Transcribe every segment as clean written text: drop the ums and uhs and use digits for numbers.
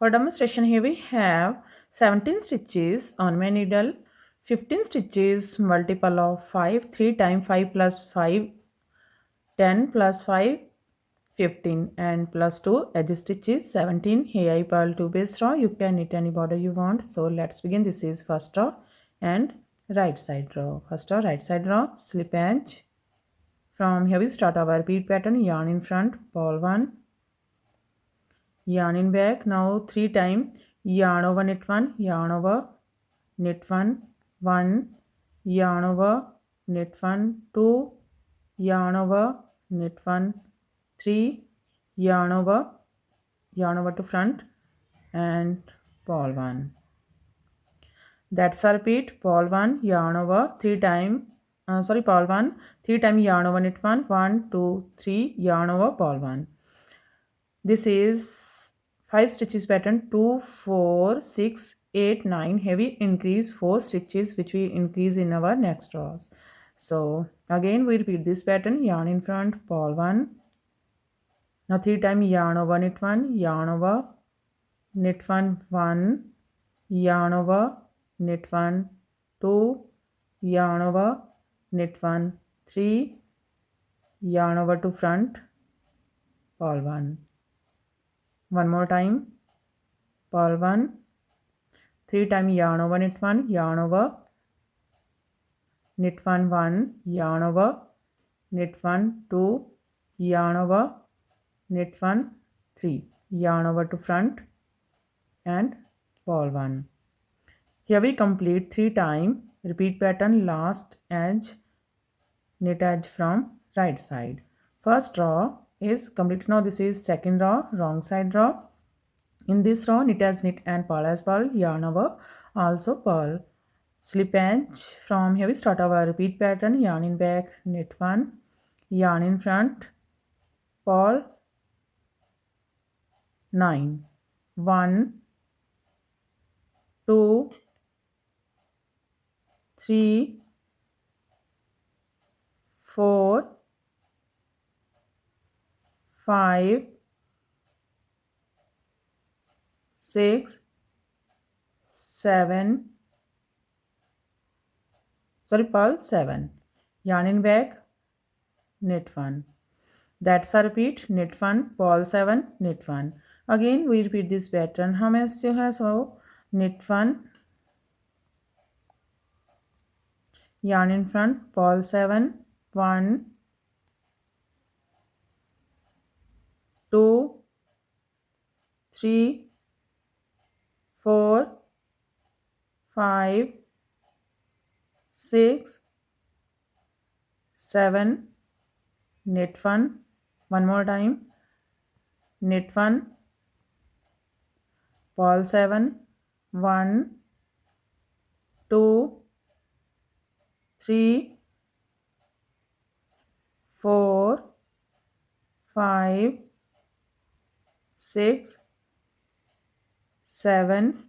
For demonstration, here we have 17 stitches on my needle, 15 stitches multiple of 5, 3 times 5 plus 5, 10 plus 5, 15 and plus 2 edge stitches 17. Here I purl 2 base row. You can knit any border you want. So let's begin. This is first row and right side row. First row, right side row, slip edge. From here we start our repeat pattern. Yarn in front, purl 1, yarn in back. Now 3 times yarn over knit 1, yarn over knit 1, 1, yarn over knit 1, 2, yarn over knit 1, 3, yarn over to front and purl 1. That's a repeat. Purl 1, yarn over 3 time purl 1, 3 time yarn over knit 1, 1, 2, 3, yarn over purl 1. This is 5 stitches pattern, 2, 4, 6, 8, 9. Heavy increase 4 stitches which we increase in our next rows. So again we repeat this pattern. Yarn in front, purl 1. Now 3 times yarn over knit 1, yarn over knit 1, 1, yarn over knit 1, 2, yarn over knit 1, 3, yarn over to front, purl 1. One more time, purl 1, 3 times yarn over knit 1, yarn over knit 1, 1, yarn over knit 1, 2, yarn over knit 1, 3, yarn over to front and purl 1. Here we complete 3 times repeat pattern, last edge, knit edge from right side. First row is complete. Now this is second row, wrong side row. In this row, knit as knit and purl as purl, yarn over, also purl. Slip edge. From here we start our repeat pattern. Yarn in back, knit 1, yarn in front, purl 9, 1, 2, 3, 4, 5, 6, 7, purl 7, yarn in back, knit 1. That's a repeat. Knit 1, purl 7, knit 1. Again we repeat this pattern. हमें जो है so knit 1, yarn in front, purl 7, 1, 2, 3, 4, 5, 6, 7, knit 1. One more time, knit 1, purl 7, 1, 2, 3, 4, 5, 6, 7,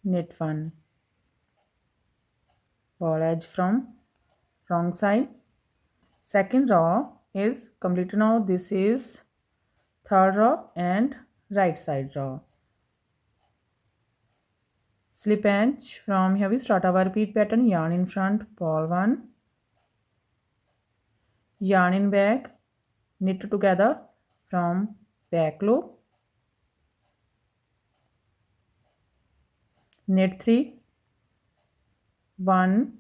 knit 1. Purl edge from wrong side. Second row is complete. Now this is third row and right side row. Slip edge. From here we start our repeat pattern. Yarn in front, purl 1, yarn in back, knit together from back loop, knit 3, 1,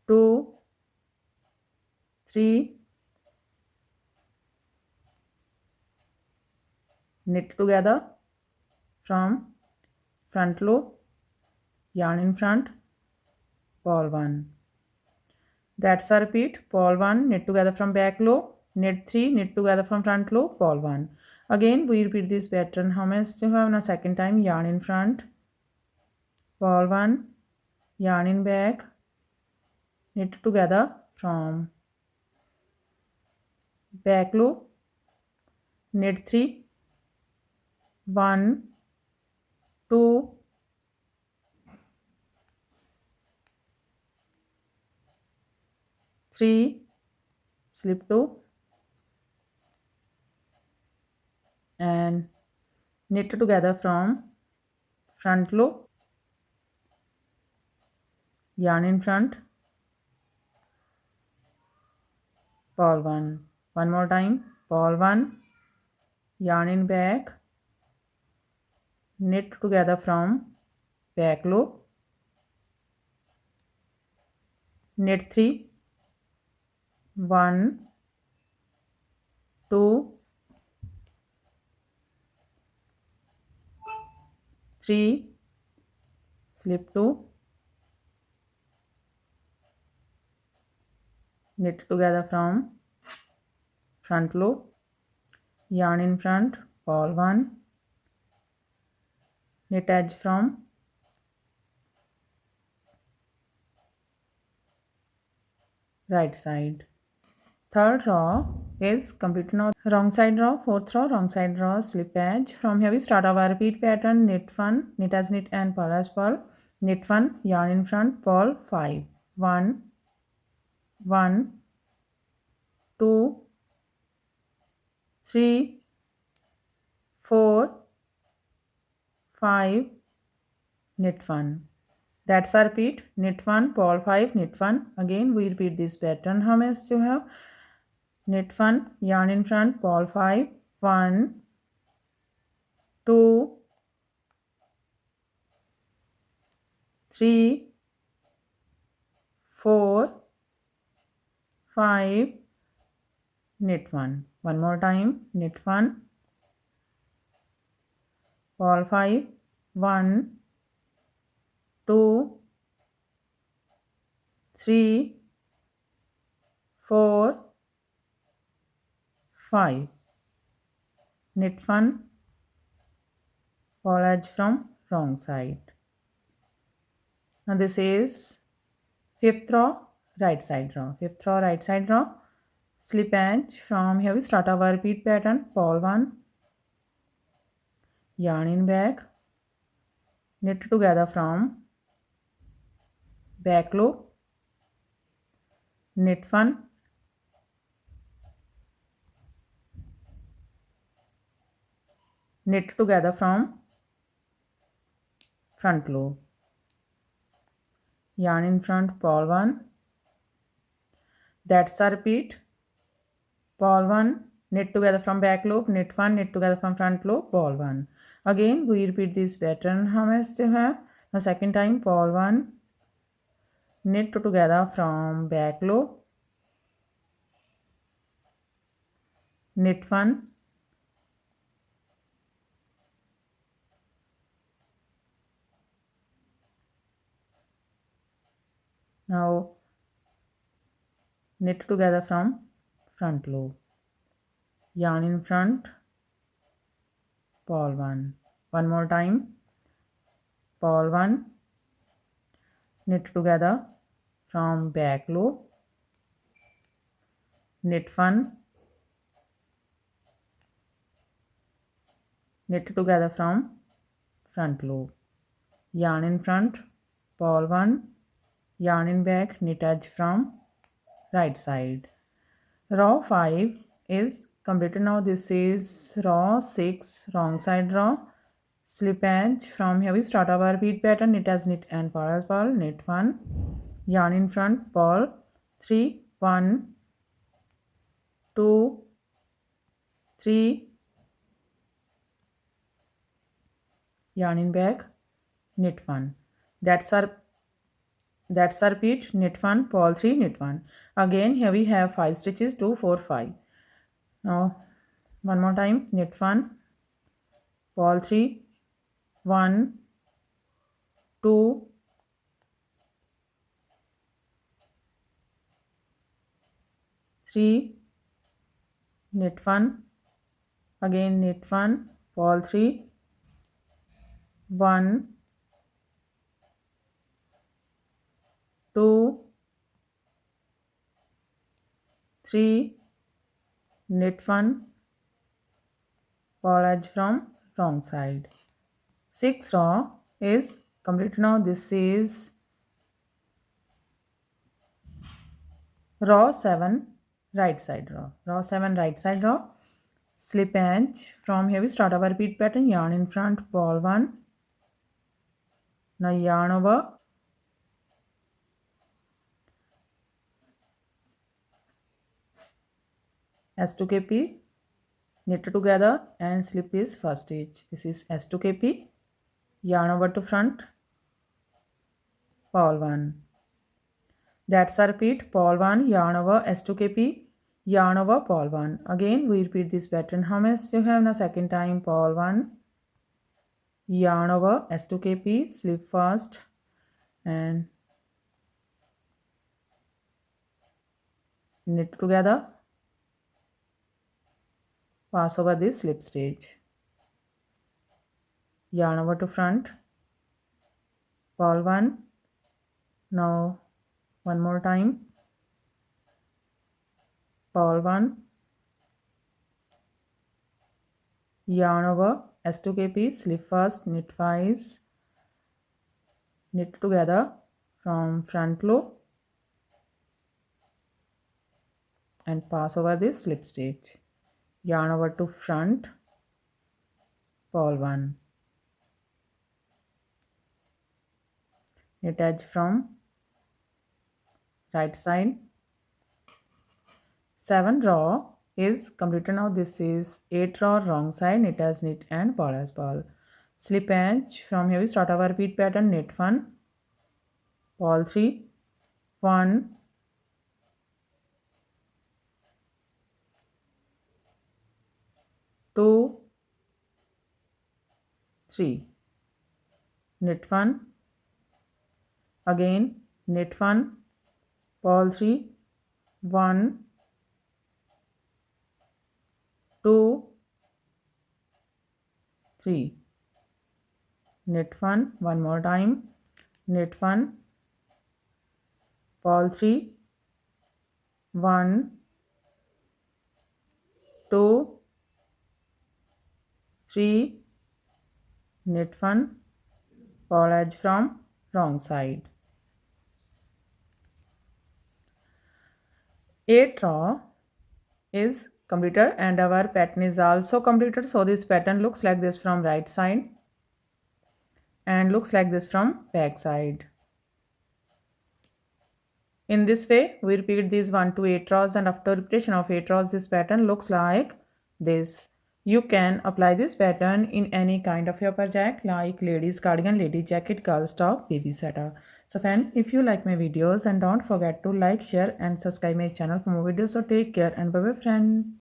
2, 3, knit together from front loop, yarn in front, purl 1. That's a repeat. Purl 1, knit together from back loop, knit 3, knit together from front loop, purl 1. Again we repeat this pattern. How much to have now? Second time, yarn in front, purl 1, yarn in back, knit together from back loop, knit 3, 1, 2, 3, slip 2 and knit together from front loop, yarn in front, purl 1. One more time, purl 1, yarn in back, knit together from back loop, knit 3, 1, 2, 3, slip 2, knit together from front loop, yarn in front, purl 1, knit edge from right side. Third row is completed now. Wrong side row, fourth row, wrong side row, slip edge. From here we start our repeat pattern, knit 1, knit as knit and purl as purl. Knit 1, yarn in front, purl 5. 1, 1, 2, 3, 4, 5, knit 1. That's our repeat. Knit 1, purl 5, knit 1. Again we repeat this pattern. How many you have? Knit 1, yarn in front, purl 5. 1, 2, 3, 4, 5, knit 1. One more time, knit 1, purl 5. 1, 2, 3, 4, 5, knit 1, purl edge from wrong side. Now this is fifth row, right side row. Fifth row, right side row, slip edge. From here we start our repeat pattern, purl 1, yarn in back, knit together from back loop, knit 1, knit together from front loop, yarn in front, purl 1. That's a repeat. Purl 1, knit together from back loop, knit 1, knit together from front loop, purl 1. Again we repeat this pattern. How many still have? The second time, purl 1, knit together from back loop, knit 1, now knit together from front loop, yarn in front, purl 1. One more time, purl 1, knit together from back loop, knit 1, knit together from front loop, yarn in front, purl 1, yarn in back, knit edge from right side. Row 5 is completed now. This is row 6, wrong side row, slip edge. From here we start our repeat pattern, knit as knit and purl as purl, knit 1, yarn in front, purl 3, 1, 2, 3, yarn in back, knit 1. That's our repeat, knit 1, purl 3, knit 1. Again here we have 5 stitches, 2, 4, 5. Now one more time, knit 1, purl 3, 1, 2, 3, knit 1, again knit 1, purl 3, 1, 2, 3, knit 1, purl edge from wrong side. 6th row is complete now. This is row 7, right side row. Row 7, right side row. Slip edge. From here we start our repeat pattern. Yarn in front, ball 1. Now yarn over, S2KP, knit together and slip this first stitch. This is S2KP, yarn over to front, ball 1. That's a repeat, ball 1, yarn over, S2KP, yarn over, ball 1. Again we repeat this pattern. How much you have now? Second time, ball 1, yarn over, S2KP, slip first and knit together, pass over this slip stitch, yarn over to front, ball 1. Now one more time, ball 1, yarn over, S2KP, slip first, knit twice, knit together from front loop and pass over this slip stitch, yarn over to front, ball 1, knit edge from right side. 7 row is completed now. This is 8 row, wrong side, knit as knit and ball as ball. Slip edge. From here we start our repeat pattern. Knit 1, ball 3, 1, 2, 3, knit 1, again knit 1, ball 3, 1, 2, 3, knit 1, one more time, knit 1, ball 3, 1, 2, 3, knit 1, ball edge from wrong side. 8 row is completed and our pattern is also completed. So this pattern looks like this from right side and looks like this from back side. In this way we repeat these 1 to 8 rows, and after repetition of 8 rows this pattern looks like this. You can apply this pattern in any kind of your project like ladies cardigan, lady jacket, girls top, baby sweater. So friend, if you like my videos, and don't forget to like, share and subscribe my channel for more videos. So take care and bye bye friend.